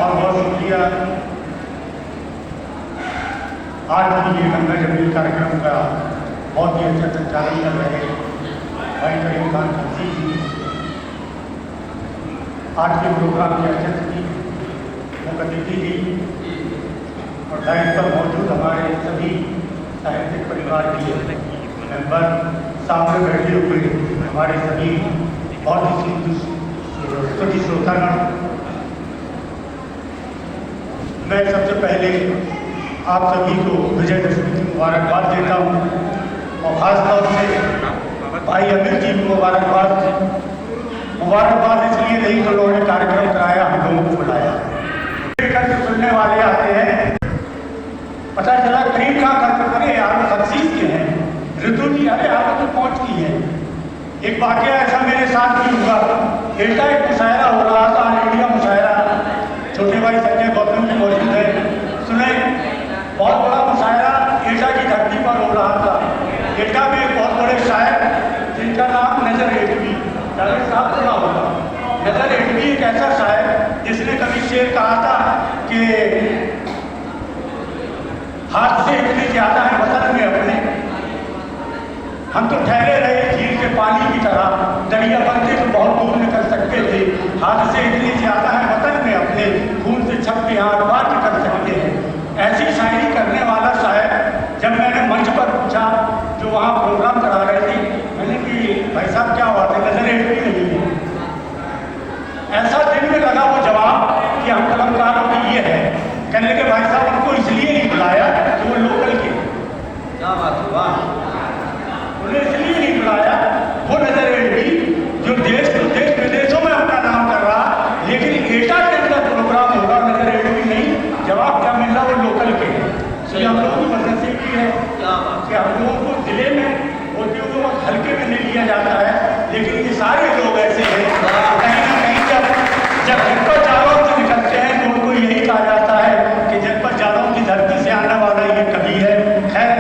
बहुत बहुत शुक्रिया। आज भी ये गंगा जमुनी कार्यक्रम का बहुत ही अच्छा संचालन कर रहे भाई करीम खान खलसी जी, आज के प्रोग्राम के अध्यक्ष जी, मुख्य अतिथि जी और दायित्व पर मौजूद हमारे सभी साहित्यिक परिवार के मेंबर, सामने बैठे हुए हमारे सभी बहुत ही सभी श्रोतागण, मैं सबसे पहले आप सभी को विजयदशमी की मुबारकबाद देता हूँ और ख़ासतौर से भाई अमित जी को मुबारकबाद इसलिए नहीं तो उन्होंने कार्यक्रम कराया, हम लोगों को बुलाया। करके सुनने वाले आते हैं, पता चला करीब कहाँ करते करे आप तफसील के हैं, ऋतु जी अरे आप तो पहुँच की है। एक वाक़या ऐसा मेरे साथ भी हुआ, एल्टा एक मुशायरा हो रहा था, इंडिया मुशायरा, छोटे भाई संजय गौतम जी मौजूद है, सुने बहुत बड़ा मुशायरा एल्टा की धरती पर हो रहा था। एल्टा में एक बहुत बड़े शायर जिनका नाम नजर हेडवी, जावेद साहब सुना होगा। नजर हेडवी एक ऐसा शायर जिसने कभी शेर कहा था कि हाथ से इतने ज़्यादा है वतन में अपने, हम तो ठहरे रहे झील के पानी की तरह, दरिया बनते तो बहुत दूर निकल सकते थे, हाथ से इतनी ज़्यादा है वतन में अपने, खून से छप के हाथ बार निकल सकते हैं। ऐसी शायरी करने वाला शायर जब मैंने मंच पर पूछा, जो वहाँ प्रोग्राम करा रहे थे, मैंने कि भाई साहब क्या बात है, नजर हेडवी नहीं है। ऐसा दिन में लगा वो जवाब कि हम कलमकारों की ये है, कहने लगे भाई साहब उनको इसलिए नहीं बुलाया कि वो लोकल के, क्या बात हुआ, उन्हें इसलिए नहीं बुलाया, वो नजर हेडवी जो देश विदेशों में अपना नाम कर रहा, लेकिन एटा के अंदर प्रोग्राम होगा, नजर हेडवी नहीं, जवाब क्या मिल रहा, वो लोकल के हैं। ये हम लोगों की बदनसीबी की है कि हम लोगों को जिले में होते हुए बहुत हल्के में नहीं लिया जाता है, लेकिन ये सारे लोग ऐसे हैं, कहीं ना कहीं जब जनपद जालौन से निकलते हैं तो उनको यही कहा जाता है कि जनपद जालौन की धरती से आने वाला ये कवि है। खैर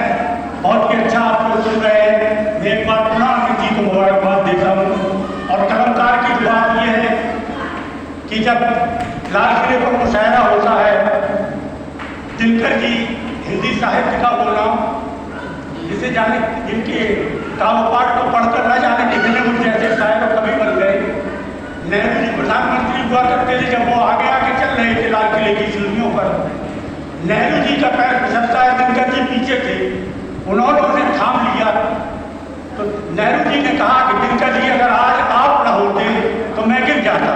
बहुत ही अच्छा आप लोग सुन रहे हैं, मैं एक बार पुनः अमित जी को मुबारकबाद देता हूँ। और कलमकार की बात यह है कि जब लाल किले पर मुशायरा होता है, दिनकर जी हिंदी साहित्य का बोलना, जिसे जाने जिनके काव्यपाठ को पढ़कर न जाने कितने मुझे ऐसे शायर और कवि बन गए। नेहरू जी प्रधानमंत्री हुआ करते थे, जब वो आगे आगे चल रहे थे लाल किले की सीढ़ियों पर, नेहरू जी का पैर फिसलता है, दिनकर जी पीछे थे, उन्होंने उन्हें थाम लिया। तो नेहरू जी ने कहा कि दिनकर जी अगर आज आप न होते तो मैं गिर जाता।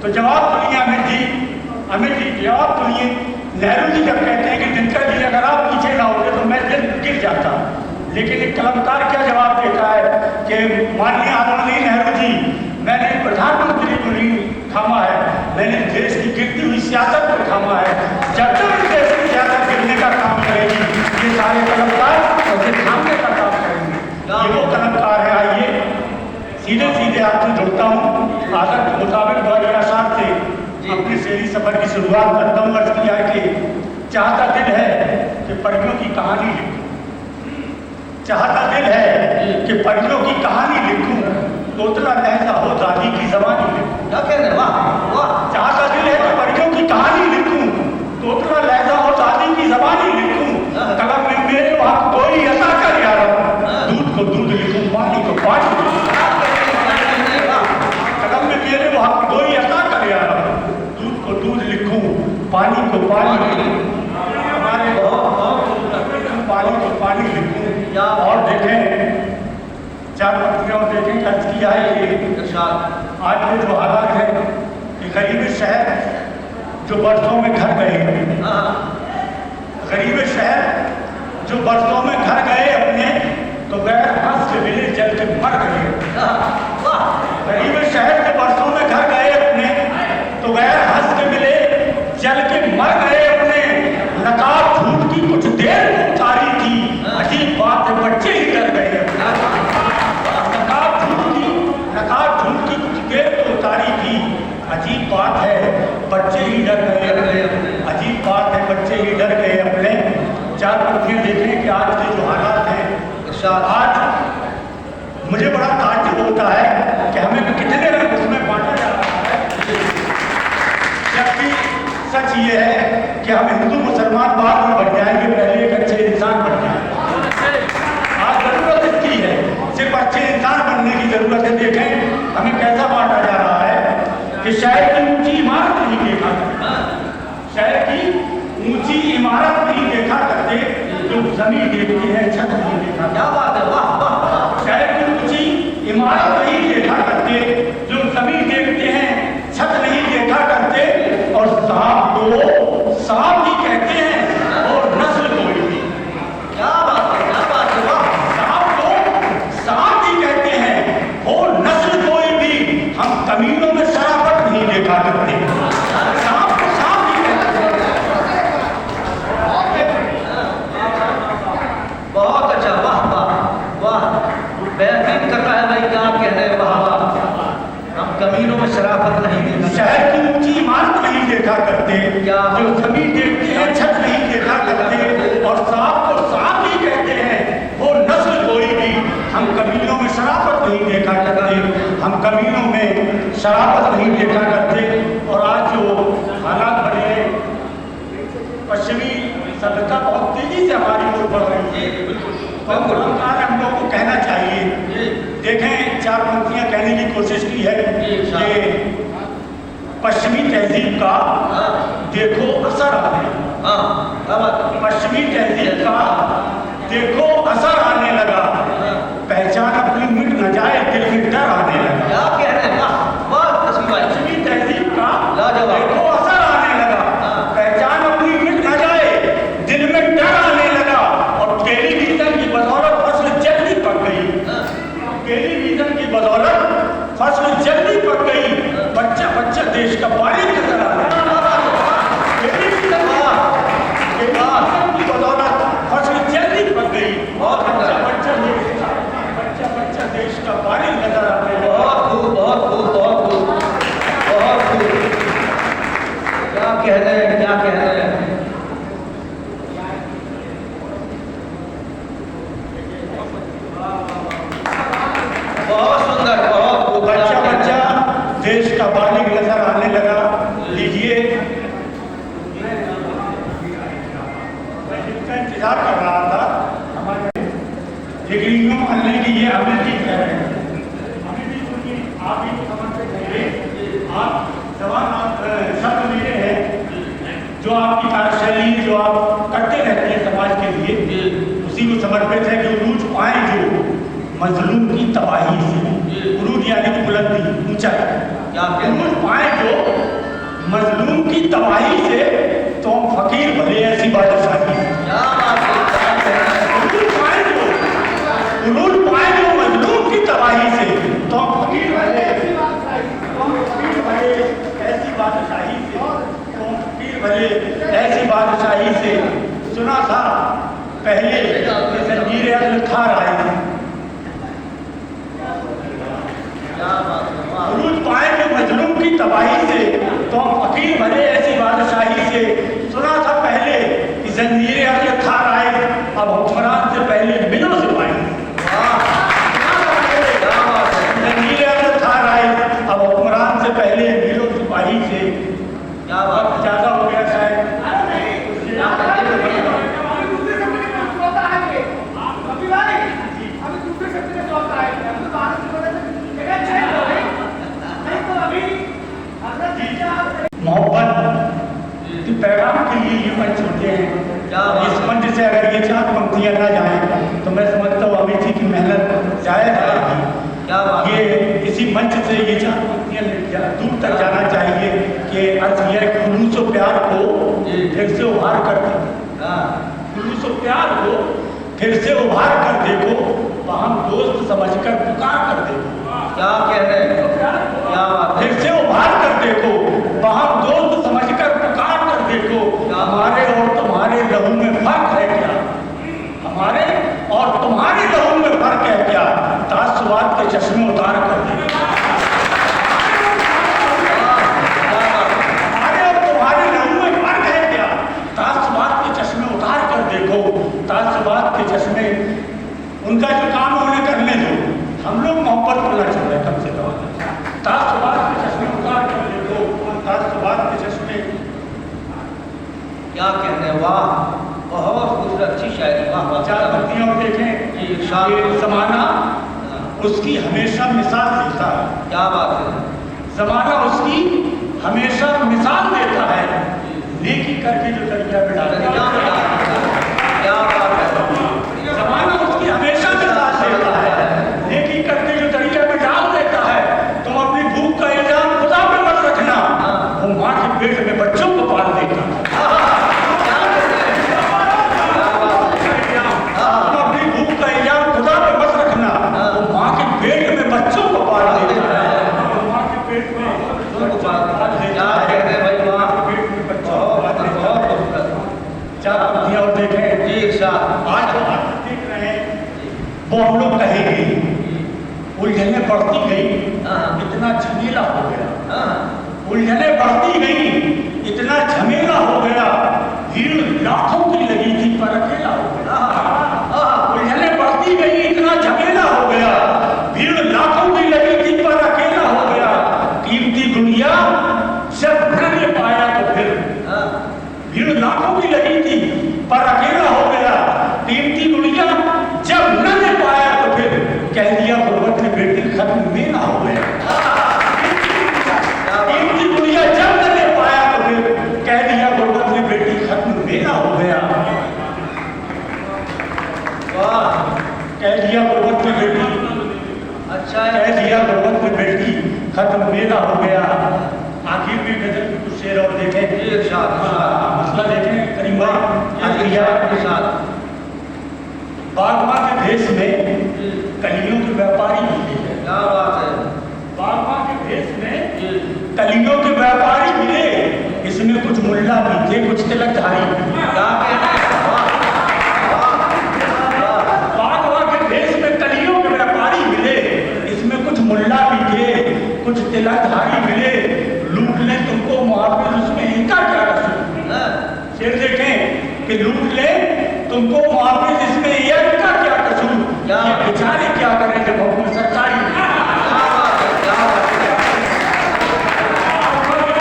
तो जवाब सुनिए अमित जी जवाब सुनिए, नेहरू जी जब कहते हैं कि दिनकर जी अगर आप पीछे ना होते तो मैं गिर जाता, लेकिन एक कलमकार क्या जवाब देता है कि माननीय आदरणीय नेहरू जी, मैंने प्रधानमंत्री को नहीं थामा है, मैंने देश की गिरती हुई सियासत को थामा है। जब तक इस देश की सियासत गिरने का काम करेगी, ये सारे कलमकार उसे थामने का काम करेंगे। ये वो कलमकार है। आइए सीधे सीधे आपसे जुड़ता हूँ, आदत के मुताबिक द्वारा साथ से अपने शेरी सफर की शुरुआत करता हूँ। अर्ज किया कि चाहता दिल है कि परियों की कहानी लिखूं, चाहता दिल है कि परियों की कहानी लिखूं, तोतला लहजा हो दादी की ज़बानी लिखूं। चाहता दिल है कि परियों की कहानी लिखूं, तोतला लहजा हो दादी की ज़बानी लिखूं, कलम में मेरे वक्त कोई ऐसा कर यार, दूध को दूध लिखूं, पानी को पानी लिखूं, कलम में मेरे वक्त कोई ऐसा कर यार, दूध को दूध लिखूं, पानी को पानी लिखूं, हमारे पानी को पानी लिखूं। और देखें चार पंक्तियां और देखें खर्च किया है कि आज के जो हालात है कि गरीब शहर जो बरसों में घर गए, गरीब शहर जो बरसों में घर गए अपने, तो गैर हंस के मिले जल के मर गए। गरीब शहर जो बरसों में घर गए अपने, तो गैर हंस के मिले जल के मर गए अपने, नकाब झूठ की कुछ देर उतारी थी, अजीब बात है बच्चे ही डर गए। नकाब झूठ की कुछ देर उतारी थी, अजीब बात है बच्चे ही डर गए, अजीब बात है बच्चे ही डर गए अपने। चार पंक्तियां देखें कि आज के जो हालात हैं, आज मुझे बड़ा ताज्जुब होता है कि हमें कितने रंग उसमें बांटा जा रहा है। जबकि ये है कि हम हिंदू मुसलमान बाद में बढ़ जाएंगे, पहले एक अच्छे इंसान बन जाएंगे। आज जरूरत इसकी है, सिर्फ अच्छे इंसान बनने की जरूरत है। देखें हमें कैसा बांटा जा रहा है कि शहर की ऊंची इमारत नहीं देखा करते, शहर की ऊंची इमारत नहीं देखा करते, जो जमीन देखते हैं छत नहीं देखा। क्या बात है, वाह वाह। शहर की ऊंची इमारत नहीं देखा करते, जो जमीन देखते हैं छत नहीं देखा करते, और सांप को सांप ही कहते हैं और नस्ल कोई भी। क्या बात है, क्या बात है, वाह। सांप को सांप ही कहते हैं और नस्ल कोई भी। हम कमीनों में शराफत नहीं देखा करते, सांप को सांप ही कहते हैं। बहुत अच्छा, वाह वाह वाह, बेहतरीन कर रहा है भाई, क्या कह रहे हैं, वाह वाह। हम कमीनों में शराफत नहीं देखा, शहर की ऊंची इमारत नहीं देखा करते, क्या जो जमीन देखते हैं छत नहीं देखा करते, और सांप को सांप ही कहते हैं वो नस्ल कोई भी। हम कमीनों में शराफत नहीं देखा करते, हम कमीनों में शराफत नहीं देखा करते। और आज जो हालात बने हैं, पश्चिमी सभ्यता बहुत तेजी से हमारी ओर बढ़ रही है, हम लोगों को कहना चाहिए। देखें, चार पंक्तियां कहने की कोशिश की है कि पश्चिमी तहजीब का देखो असर आने, पश्चिमी तहजीब का देखो असर आने लगा, पहचान अपनी मिट न जाए, दिल में डर आने लगा। क्या कह रहे हैं, पश्चिमी तहजीब का देखो असर आने लगा, पहचान अपनी मिट न जाए, दिल में डर आने लगा। और टेलीविजन की बदौलत फसल जल्दी पक गई, टेलीविजन की बदौलत फसल जल्दी पक गई, बच्चा बच्चा देश का बालिग नजर आ रहा है। टेलीविजन की बदौलत फसल जल्दी पक गई और बच्चा बच्चा देश का बालिग नजर आ रहा है। बहुत खूब, बहुत खूब, बहुत खूब, बहुत खूब। क्या कह रहे हैं, क्या कह रहे हैं। बहुत सुंदर, बहुत बच्चा बच्चा देश का बालिग नजर आने लगा। लीजिए, मैं जिसका इंतजार कर रहा था हमारे, लेकिन यूँ मानने की ये अमेठी कह रहे हैं, अमेठी सुनिए, आप ही समझते थे, आप जवान शब्द मेरे हैं जो आपकी कार्यशैली जो आप करते रहते हैं समाज के लिए, उसी को समर्पित है कि उरूज पाएं जो मजलूम की तबाही से, उरूज यानी कि बुलंदी, ऊंचाई, उरूज पाएं जो मजलूम की तबाही से, तो हम फकीर भले ऐसी बादशाही। उरूज पाएं जो मजलूम की तबाही से, तो हम फकीर भले ऐसी बादशाही से, तो हम फकीर भले ऐसी बादशाही से। सुना था पहले जंजीर अज़्ल खार आई थी, उरूज पाए जो मजलूम की तबाही से, तो हम फकीर भले ऐसी बादशाही से। सुना था पहले कि जंजीर अज़्ल खार आए, अब हुक्मरान से पहले मिलो सिपाही। जंजीर अज़्ल खार आए, अब हुक्मरान से पहले मिलो सिपाही से। क्या वक्त ज्यादा हो गया शायद, मोहब्बत के पैगाम के लिए ये मंच होते हैं। इस मंच से अगर ये चार पंक्तियां ना जाएं तो मैं समझता हूँ अमेठी की मेहनत जाया जाएगी। ये इसी मंच से ये चार पंक्तियां दूर तक जाना चाहिए कि अर्थ यह है कि खुलूस व प्यार को फिर से उभार कर देखो, खुलूस व प्यार को फिर से उभार कर देखो, हम दोस्त समझकर पुकार कर देखो। क्या कह रहे हैं, क्या फिर से उभार कर देखो, हम दोस्त समझकर पुकार कर देखो। हमारे और तुम्हारे लहू में फर्क है क्या, हमारे और तुम्हारे लहू में फर्क है क्या, तासुवात के चश्मे उतार कर देखो। हमारे और तुम्हारे लहू में फर्क है क्या, तासुवात के चश्मे उतार कर देखो। तासुवात के चश्मे उनका जो काम उन्हें करने दो, हम लोग मोहब्बत करना चाहते हैं कम से कम। तासुवात पढ़ती और देखें कि जमाना उसकी हमेशा मिसाल देता है। क्या बात है। जमाना उसकी हमेशा मिसाल देता है, नेकी करके जो दरिया में डालता है। क्या बात है। जमाना उसकी हमेशा मिसाल देता है, नेकी करके जो दरिया में डाल देता है। तुम अपनी भूख का इल्जाम खुदा पे मत रखना, वो माँ के पेट में बच्चों को पाल देता है। तुम अपनी भूख का इल्जाम खुदा पे मत रखना, वो माँ के पेट में बच्चों को पाल देता है। माँ के पेट में चार पंक्तियां और देखें। आज जो आप देख रहे हैं वो हम लोग कहेंगे उलझने बढ़ती गई, इतना झमेला हो गया। उलझने बढ़ती गई, इतना झमेला हो गया। भीड़ लाखों की लगी थी पर अकेला हो गया। उलझने बढ़ती गई, इतना झमेला हो गया। भीड़ लाखों की लगी थी पर अकेला हो गया। कीमती दुनिया जब न ले पाया तो फिर, भीड़ लाखों की लगी थी पर अकेला हो गया। कीमती दुनिया जब न ले पाया तो फिर कह दिया गुर्बत ने बेटी खत्म में ना हो गया। कीमती दुनिया जब न ले पाया तो फिर कह दिया गुर्बत ने बेटी खत्म में ना हो गया। कह दिया गुर्बत में बेटी, अच्छा कह दिया गुर्बत में बेटी खत्म में ना हो गया। आखिर में गजल की कुछ शेर और देखें। मसला देखें करीम भाई। बागवा के भेष में कलियों के व्यापारी मिले। क्या बात है। बागवा के भेष में कलियों के व्यापारी मिले। इसमें कुछ मुल्ला भी थे, कुछ तिलकधारी। बागवा के भेष में कलियों के व्यापारी मिले। इसमें कुछ मुल्ला भी थे, कुछ तिलकधारी मिले। लूट ले तुमको मुआवजे, उसमें इनका क्या कसूर। शेर देखें कि लूट ले तुमको मुआवजे, इसमें इनका क्या कसूर। ये बेचारे क्या करें जब हुक्म सरकारी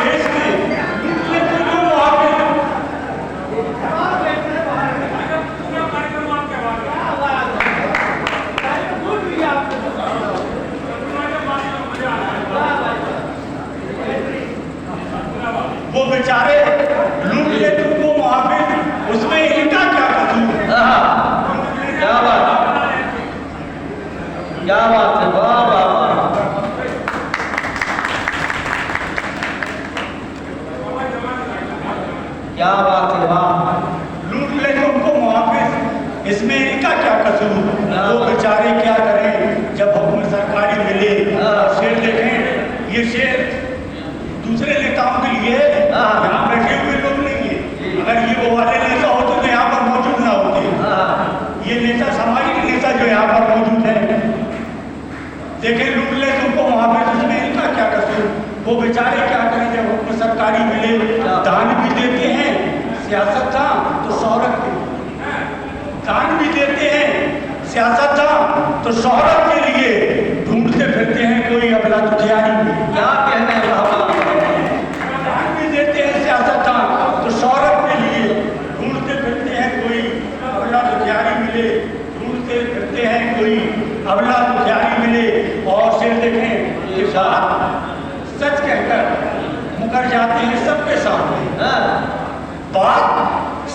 देश में लूट ले तुमको मुआवजे। वो बेचारे लूट ले तुमको मुआवजे, उसमें इनका क्या कसूर। क्या बात है। क्या बात है। वाह वाह वाह। क्या बात है। वाह। लूट ले तुमको मुआवजे, इसमें इनका क्या कसूर। वो बेचारे क्या करें जब हुक्म सरकारी मिले। शेर देखें, ये शेर दूसरे नेताओं के लिए, यहाँ बैठे हुए लोग नहीं है। अगर ये वो वाले नेता होते तो यहाँ पर मौजूद ना होते। ये नेता सामाजिक नेता जो यहाँ पर मौजूद है। देखें लूट ले तुमको मुआवजे, इसमें इनका क्या कसूर। वो बेचारे क्या करें जब हुक्म सरकारी मिले। दान भी देते हैं सियासतदान तो शोहरत के लिए, दान भी देते हैं सियासतदान तो शोहरत के लिए। ढूंढते फिरते हैं कोई अबला दुखियारी में। क्या कहने वाला। दान भी देते हैं सियासतदान तो शोहरत के लिए। ढूंढते फिरते हैं कोई अबला दुखियारी मिले। ढूंढते फिरते हैं कोई अबला दुखियारी मिले। और शेर देखें ये बात सच कहकर मुकर जाते हैं सबके सामने। बात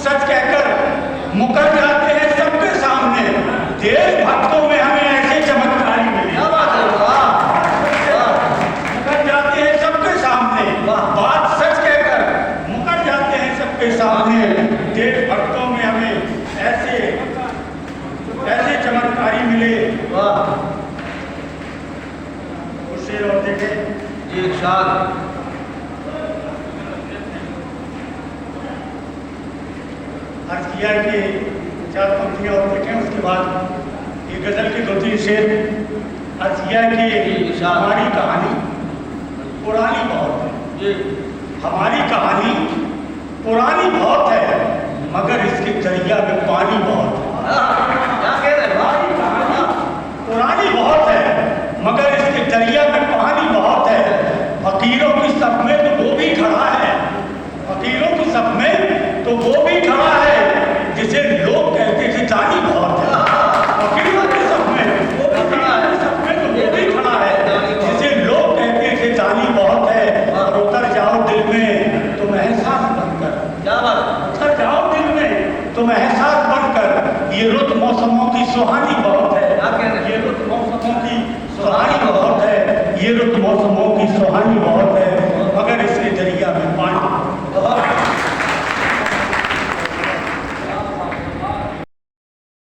सच कहकर मुकर जाते हैं सबके सामने। देशभक्तों में हमें ऐसे चमत्कारी मिले। क्या बात है। मुकर जाते हैं सबके सामने। बात सच कहकर मुकर जाते हैं सबके सामने। देशभक्तों में हमें ऐसे ऐसे चमत्कारी मिले। वाह। कुछ शेर और देखें। एक साथ अर्ज किया कि चार पंक्तियाँ और देखें, उसके बाद ये गजल के 2-3 शेर। अर्ज किया कि हमारी कहानी पुरानी बहुत है। हमारी कहानी पुरानी बहुत है, मगर इसके दरिया में पानी बहुत है। क्या कह रहे। हमारी कहानी पुरानी बहुत है, मगर इसके दरिया में पानी बहुत है। फकीरों की सब में तो वो भी खड़ा है। फकीरों की सब में तो वो भी खड़ा है जिसे लोग कहते थे दानी बहुत है। तुम एहसास बनकर ये रुत मौसमों की सुहानी बहुत है। क्या कह रहे हैं? ये रुत मौसमों की सुहानी बहुत है, ये रुत मौसमों की सुहानी बहुत